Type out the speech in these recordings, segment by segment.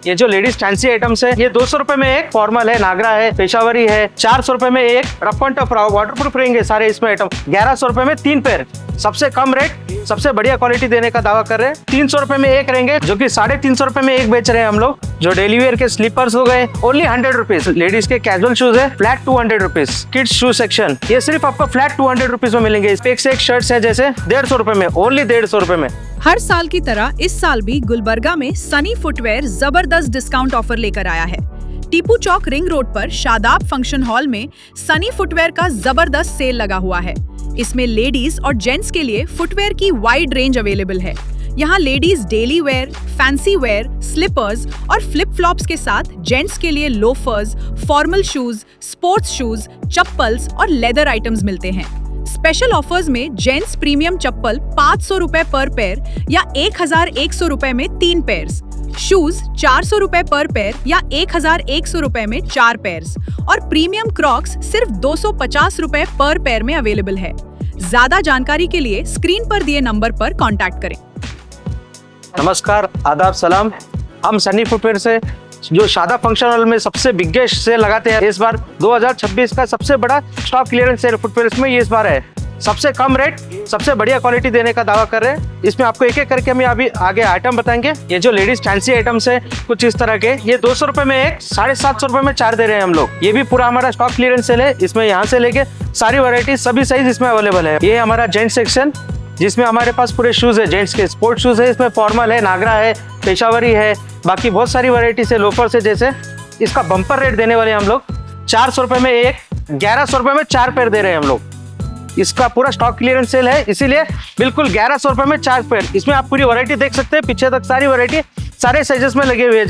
ये जो ladies fancy items है, ये 200 रुपए में एक फॉर्मल है, नागरा है, पेशावरी है। 400 रुपए में एक रफ एंड टफ वाटरप्रूफ रहेंगे सारे इसमें आइटम। 1100 रुपए में 3 पेयर, सबसे कम रेट, सबसे बढ़िया क्वालिटी देने का दावा कर रहे हैं। 300 रुपए में एक रहेंगे, जो कि 350 रुपए में एक बेच रहे हैं हम लोग। जो डेली वेयर के स्लीपर्स हो गए, ओनली 100 रुपीज। लेडीज के कैजुअल शूज है, फ्लैट 200 रुपीज। किड्स शू सेक्शन, ये सिर्फ आपको फ्लैट 200 रुपीज में मिलेंगे। एक से एक शर्ट्स है जैसे 150 रुपए में, ओनली 150 रुपए में। हर साल की तरह इस साल भी गुलबर्गा में सनी फुटवेयर जबरदस्त डिस्काउंट ऑफर लेकर आया है। टीपू चौक रिंग रोड पर शादाब फंक्शन हॉल में सनी फुटवेयर का जबरदस्त सेल लगा हुआ है। इसमें लेडीज और जेंट्स के लिए फुटवेयर की वाइड रेंज अवेलेबल है। यहाँ ladies daily wear, fancy wear, slippers और फ्लिप फ्लॉप्स के साथ जेंट्स के लिए loafers, formal shoes, sports shoes, chappals और लेदर आइटम्स मिलते हैं। स्पेशल ऑफर्स में जेंट्स प्रीमियम चप्पल 500 रुपए पर पेयर या 1100 रुपए में 3 पेयर्स, शूज 400 रुपए पर पेयर या 1100 रुपए में 4 पेयर्स और प्रीमियम क्रॉक्स सिर्फ 250 रुपए पर पेयर में अवेलेबल है। ज्यादा जानकारी के लिए स्क्रीन पर दिए नंबर पर कांटेक्ट करें। नमस्कार, आदाब, सलाम। हम सनी फुटवेयर से जो शादाब फंक्शन हॉल में सबसे बिगेस्ट सेल लगाते हैं, इस बार 2026 का सबसे बड़ा स्टॉक क्लियरेंस सेल फुटवेयर में ये इस बार है। सबसे कम रेट, सबसे बढ़िया क्वालिटी देने का दावा कर रहे हैं। इसमें आपको एक एक करके हम अभी आगे आइटम बताएंगे। ये जो लेडीज फैंसी आइटम्स है कुछ इस तरह के, ये 200 रुपए में एक, 750 रुपए में 4 दे रहे हैं हम लोग। ये भी पूरा हमारा स्टॉक क्लियरेंस सेल है। इसमें यहाँ से लेके सारी वैरायटी, सभी साइज इसमें अवेलेबल है। ये हमारा जेंट्स सेक्शन, जिसमें हमारे पास पूरे शूज है, जेंट्स के स्पोर्ट्स शूज है। इसमें फॉर्मल है, नागरा है, पेशावरी है, बाकी बहुत सारी वैरायटी से लोफर्स है। जैसे इसका बम्पर रेट देने वाले हम लोग 400 रुपए में एक, 1100 रुपए में 4 पेयर दे रहे हैं हम लोग। इसका पूरा स्टॉक क्लियरेंस सेल है, इसीलिए बिल्कुल 1100 रुपए में 4 पेयर। इसमें आप पूरी वैरायटी देख सकते हैं, पीछे तक सारी वैरायटी सारे साइजेस में लगे हुए हैं।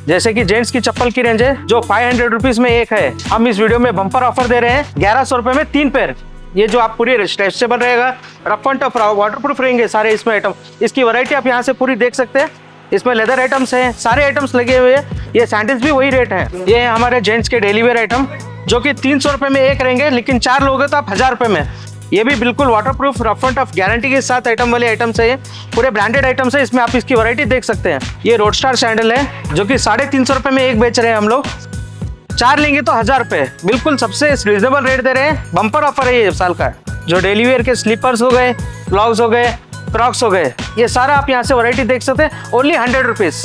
जैसे कि जेंट्स की चप्पल की रेंज है जो 500 रुपीज में एक है। हम इस वीडियो में बम्पर ऑफर दे रहे हैं 1100 रुपए में 3 पेयर। ये जो आप पूरी स्ट्रेचेबल रहेगा, रफ एंड टफ वाटरप्रूफ रहेंगे सारे इसमें आइटम। इसकी वैरायटी आप यहाँ से पूरी देख सकते हैं। इसमें लेदर आइटम्स हैं, सारे आइटम्स लगे हुए हैं। ये सैंडल्स भी वही रेट है। ये है हमारे जेंट्स के डेली वेयर आइटम, जो कि 300 रुपए में एक रहेंगे, लेकिन 4 लोगे तो आप 1000 रुपए में। ये भी बिल्कुल waterproof, rough and tough guarantee के साथ आइटम वाले आइटम्स है। ये पूरे ब्रांडेड आइटम्स है। इसमें आप इसकी वैरायटी देख सकते हैं। ये रोड स्टार सैंडल है, जो कि 350 रुपए में एक बेच रहे हैं हम लोग। 4 लेंगे तो 1000 रुपए, बिल्कुल सबसे रिजनेबल रेट दे रहे हैं। बम्पर ऑफर है ये साल का। जो डेली वेयर के स्लीपर्स हो गए, ब्लॉग्स हो गए, क्रॉक्स हो गए, ये सारा आप यहाँ से वैरायटी देख सकते हैं। Only 100 rupees,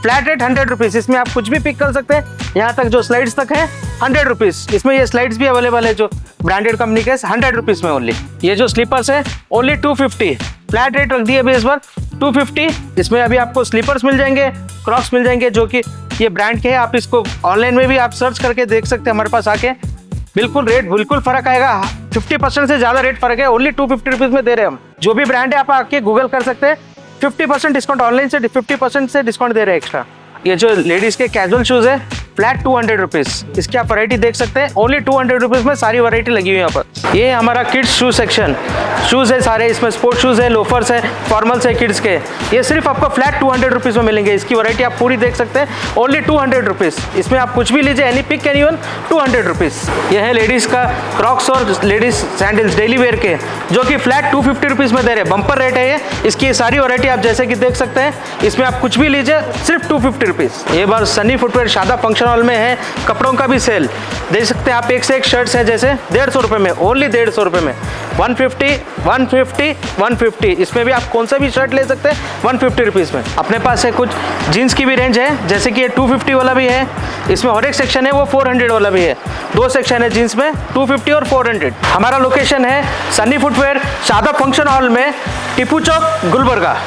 flat rate 100 rupees. इसमें आप कुछ भी पिक कर सकते हैं। यहाँ तक जो स्लाइड्स तक है 100 रुपीज। इसमें ये स्लाइड्स भी अवेलेबल है जो ब्रांडेड कंपनी के, 100 रुपीज में ओनली। ये जो स्लीपर्स है ओनली 250, फ्लैट रेट रख दिए अभी इस बार 250। इसमें अभी आपको स्लीपर्स मिल जाएंगे, क्रॉक्स मिल जाएंगे, जो कि ये ब्रांड के हैं। आप इसको ऑनलाइन में भी आप सर्च करके देख सकते हैं हमारे पास आके। बिल्कुल रेट बिल्कुल फर्क आएगा, 50% से ज्यादा रेट फर्क है। ओनली 250 रुपीज में दे रहे हैं हम। जो भी ब्रांड है आप आके गूगल कर सकते हैं। 50% डिस्काउंट, ऑनलाइन से 50% से डिस्काउंट दे रहे हैं एक्स्ट्रा। ये जो लेडीज के कैजुअल शूज है, फ्लैट 200 रुपीज। इसकी आप वैरायटी देख सकते हैं। ओनली 200 रुपीज में सारी वैरायटी लगी हुई है यहाँ पर। ये हमारा किड्स शू सेक्शन, शूज है सारे। इसमें स्पोर्ट्स शूज है, लोफर्स है, फॉर्मल्स है किड्स के। ये सिर्फ आपको फ्लैट 200 रुपीज में मिलेंगे। इसकी वैरायटी आप पूरी देख सकते हैं। Only 200 rupees. इसमें आप कुछ भी लीजिए, any pick any one, 200 rupees. ये है लेडीज का क्रॉक्स और लेडीज सैंडल्स डेली वेयर के, जो कि फ्लैट 250 रुपीज में दे रहे हैं। बम्पर रेट है ये। इसकी सारी वैरायटी आप जैसे कि देख सकते हैं। इसमें आप कुछ भी लीजिए, सिर्फ 250 रुपीज। ये बार Sunny footwear Shadab function hall में है कपड़ों का भी सेल। देख सकते हैं आप, एक से एक शर्ट्स है जैसे 150 रुपए में, ओनली 150 रुपए में। 150, 150, 150। इसमें भी आप कौन सा भी शर्ट ले सकते हैं 150 रुपीज में। अपने पास है कुछ जीन्स की भी रेंज है, जैसे कि ये 250 वाला भी है। इसमें और एक सेक्शन है वो 400 वाला भी है। 2 सेक्शन है जीन्स में, 250 और 400। हमारा लोकेशन है Sunny footwear Shadab function hall में, टीपू चौक, गुलबर्गा।